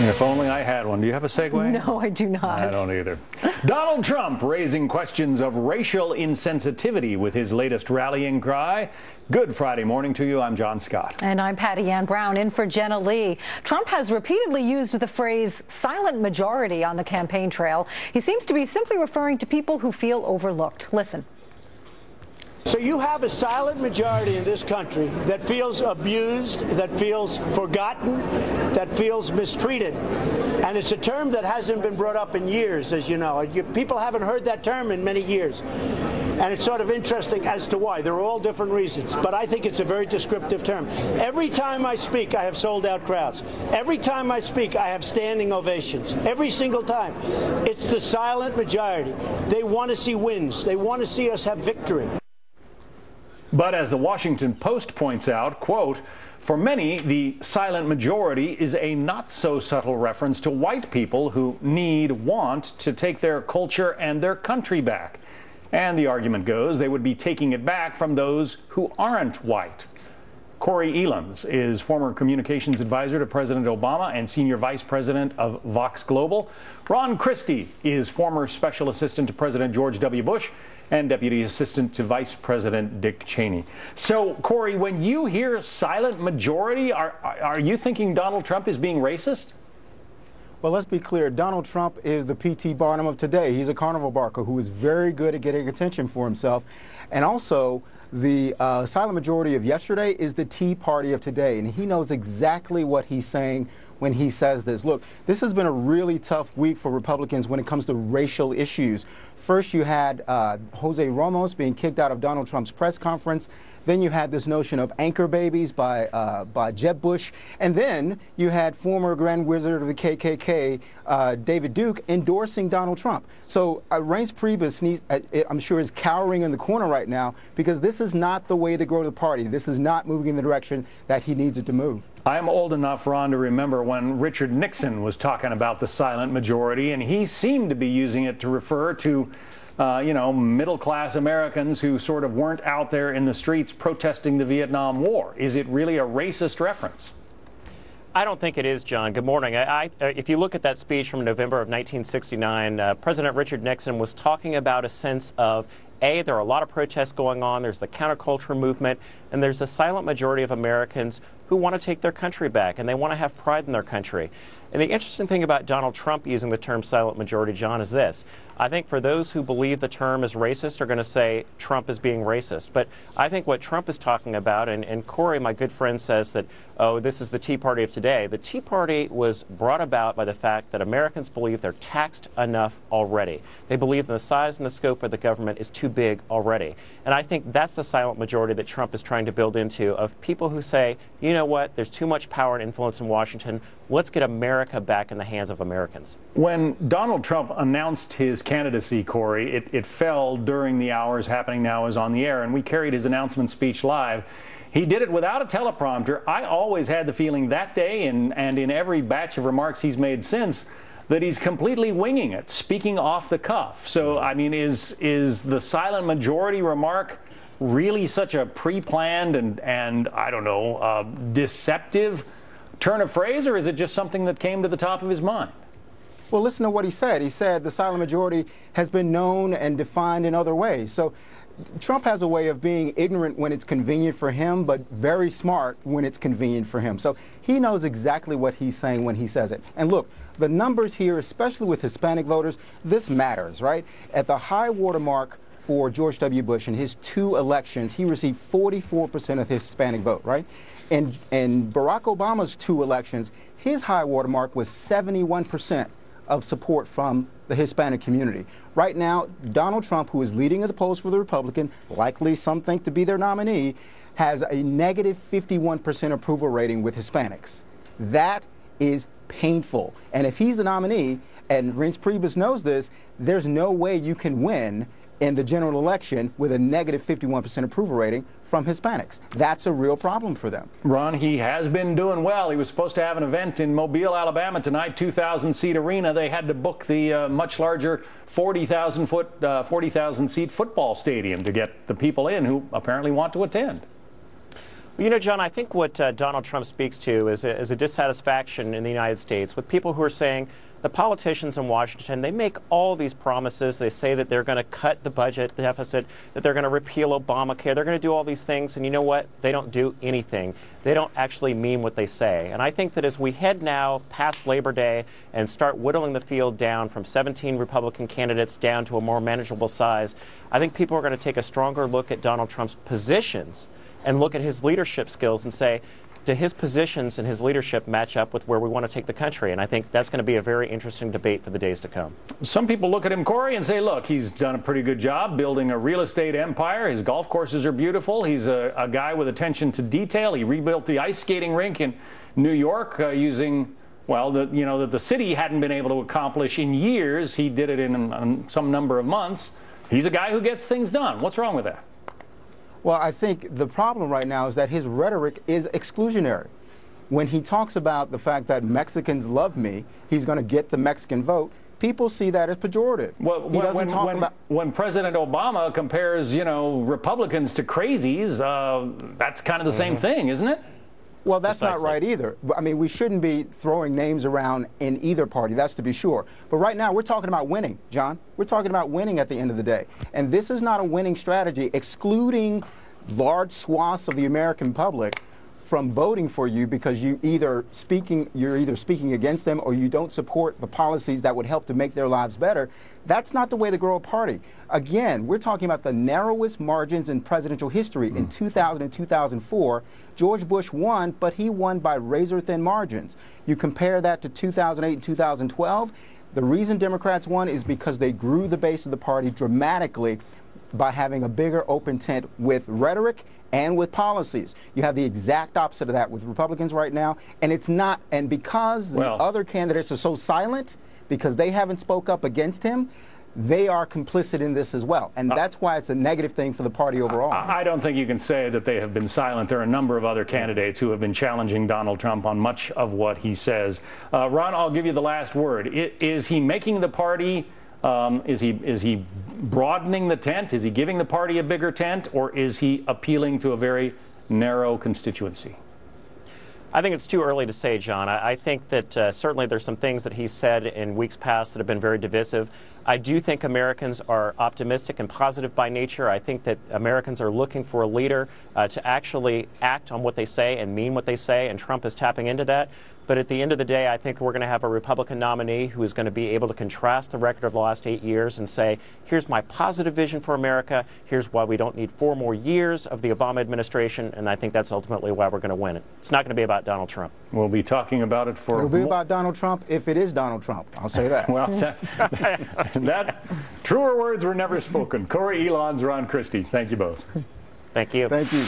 If only I had one. Do you have a segue? No, I do not. I don't either. Donald Trump raising questions of racial insensitivity with his latest rallying cry. Good Friday morning to you. I'm John Scott. And I'm Patty Ann Brown, in for Jenna Lee. Trump has repeatedly used the phrase silent majority on the campaign trail. He seems to be simply referring to people who feel overlooked. Listen. So you have a silent majority in this country that feels abused, that feels forgotten, that feels mistreated. And it's a term that hasn't been brought up in years, as you know. People haven't heard that term in many years. And it's sort of interesting as to why. There are all different reasons. But I think it's a very descriptive term. Every time I speak, I have sold-out crowds. Every time I speak, I have standing ovations. Every single time. It's the silent majority. They want to see wins. They want to see us have victory. But as the Washington Post points out, quote, for many, the silent majority is a not so subtle reference to white people who want to take their culture and their country back. And the argument goes they would be taking it back from those who aren't white. Corey Elams is former communications advisor to President Obama and senior vice president of Vox Global. Ron Christie is former special assistant to President George W. Bush and deputy assistant to Vice President Dick Cheney. So, Corey, when you hear silent majority, are you thinking Donald Trump is being racist? Well, let's be clear. Donald Trump is the P.T. Barnum of today. He's a carnival barker who is very good at getting attention for himself. And also, the silent majority of yesterday is the Tea Party of today. And he knows exactly what he's saying when he says this. Look, this has been a really tough week for Republicans when it comes to racial issues. First, you had Jose Ramos being kicked out of Donald Trump's press conference. Then you had this notion of anchor babies by Jeb Bush. And then you had former Grand Wizard of the KKK, David Duke, endorsing Donald Trump. So Reince Priebus I'm sure, is cowering in the corner right now because this is not the way to grow the party. This is not moving in the direction that he needs it to move. I'm old enough, Ron, to remember when Richard Nixon was talking about the silent majority, and he seemed to be using it to refer to, middle-class Americans who sort of weren't out there in the streets protesting the Vietnam War. Is it really a racist reference? I don't think it is, John. Good morning. If you look at that speech from November of 1969, President Richard Nixon was talking about a sense of, there are a lot of protests going on, there's the counterculture movement, and there's a silent majority of Americans who want to take their country back, and they want to have pride in their country. And the interesting thing about Donald Trump using the term silent majority, John, is this. I think for those who believe the term is racist are going to say Trump is being racist. But I think what Trump is talking about, and Corey, my good friend, says that, this is the Tea Party of today. The Tea Party was brought about by the fact that Americans believe they're taxed enough already. They believe the size and the scope of the government is too big already. And I think that's the silent majority that Trump is trying to build into, of people who say, you know what, there's too much power and influence in Washington. Let's get America back in the hands of Americans. When Donald Trump announced his candidacy, Corey, it fell during the hours happening now as on the air, and we carried his announcement speech live. He did it without a teleprompter. I always had the feeling that day, and in every batch of remarks he's made since, that he's completely winging it, speaking off the cuff. So, I mean, is the silent majority remark really such a pre-planned and I don't know, deceptive turn of phrase, or is it just something that came to the top of his mind? Well, listen to what he said. He said the silent majority has been known and defined in other ways. So Trump has a way of being ignorant when it's convenient for him, but very smart when it's convenient for him. So he knows exactly what he's saying when he says it. And look, the numbers here, especially with Hispanic voters, this matters, right? At the high water mark for George W. Bush in his 2 elections, he received 44% of the Hispanic vote, right? And Barack Obama's 2 elections, his high water mark was 71% of support from the Hispanic community. Right now, Donald Trump, who is leading the polls for the Republican, likely some think to be their nominee, has a negative 51% approval rating with Hispanics. That is painful. And if he's the nominee, and Reince Priebus knows this, there's no way you can win in the general election with a negative 51% approval rating from Hispanics. That's a real problem for them. Ron, he has been doing well. He was supposed to have an event in Mobile, Alabama tonight, 2,000-seat arena. They had to book the much larger 40,000-seat football stadium to get the people in who apparently want to attend. You know, John, I think what Donald Trump speaks to is a dissatisfaction in the United States with people who are saying the politicians in Washington, they make all these promises. They say that they're going to cut the budget deficit, that they're going to repeal Obamacare. They're going to do all these things. And you know what? They don't do anything. They don't actually mean what they say. And I think that as we head now past Labor Day and start whittling the field down from 17 Republican candidates down to a more manageable size, I think people are going to take a stronger look at Donald Trump's positions and look at his leadership skills and say, do his positions and his leadership match up with where we want to take the country? And I think that's going to be a very interesting debate for the days to come. Some people look at him, Corey, and say, look, he's done a pretty good job building a real estate empire. His golf courses are beautiful. He's a guy with attention to detail. He rebuilt the ice skating rink in New York using, well, the city hadn't been able to accomplish in years. He did it in some number of months. He's a guy who gets things done. What's wrong with that? Well, I think the problem right now is that his rhetoric is exclusionary. When he talks about the fact that Mexicans love me, he's going to get the Mexican vote, people see that as pejorative. Well, when President Obama compares, Republicans to crazies, that's kind of the same thing, isn't it? Well, that's Precisely. not right either. I mean, we shouldn't be throwing names around in either party, that's to be sure. But right now, we're talking about winning, John. We're talking about winning at the end of the day. And this is not a winning strategy, excluding large swaths of the American public from voting for you because you're either speaking against them or you don't support the policies that would help to make their lives better. That's not the way to grow a party. Again, we're talking about the narrowest margins in presidential history. In 2000 and 2004, George Bush won, but he won by razor-thin margins. You compare that to 2008 and 2012, the reason Democrats won is because they grew the base of the party dramatically by having a bigger open tent with rhetoric and with policies. You have the exact opposite of that with Republicans right now, and it's not, and because the other candidates are so silent, because they haven't spoke up against him, they are complicit in this as well. And that's why it's a negative thing for the party overall. I don't think you can say that they have been silent. There are a number of other candidates who have been challenging Donald Trump on much of what he says. Ron, I'll give you the last word. Is he making the party, is he broadening the tent? Is he giving the party a bigger tent? Or is he appealing to a very narrow constituency? I think it's too early to say, John. I think that certainly there's some things that he's said in weeks past that have been very divisive. I do think Americans are optimistic and positive by nature. I think that Americans are looking for a leader to actually act on what they say and mean what they say, and Trump is tapping into that. But at the end of the day, I think we're going to have a Republican nominee who is going to be able to contrast the record of the last 8 years and say, here's my positive vision for America, here's why we don't need 4 more years of the Obama administration, and I think that's ultimately why we're going to win it. It's not going to be about Donald Trump. We'll be talking about it for... It'll be about Donald Trump if it is Donald Trump. I'll say that. Well, that truer words were never spoken. Corey Elons, Ron Christie, thank you both. Thank you. Thank you.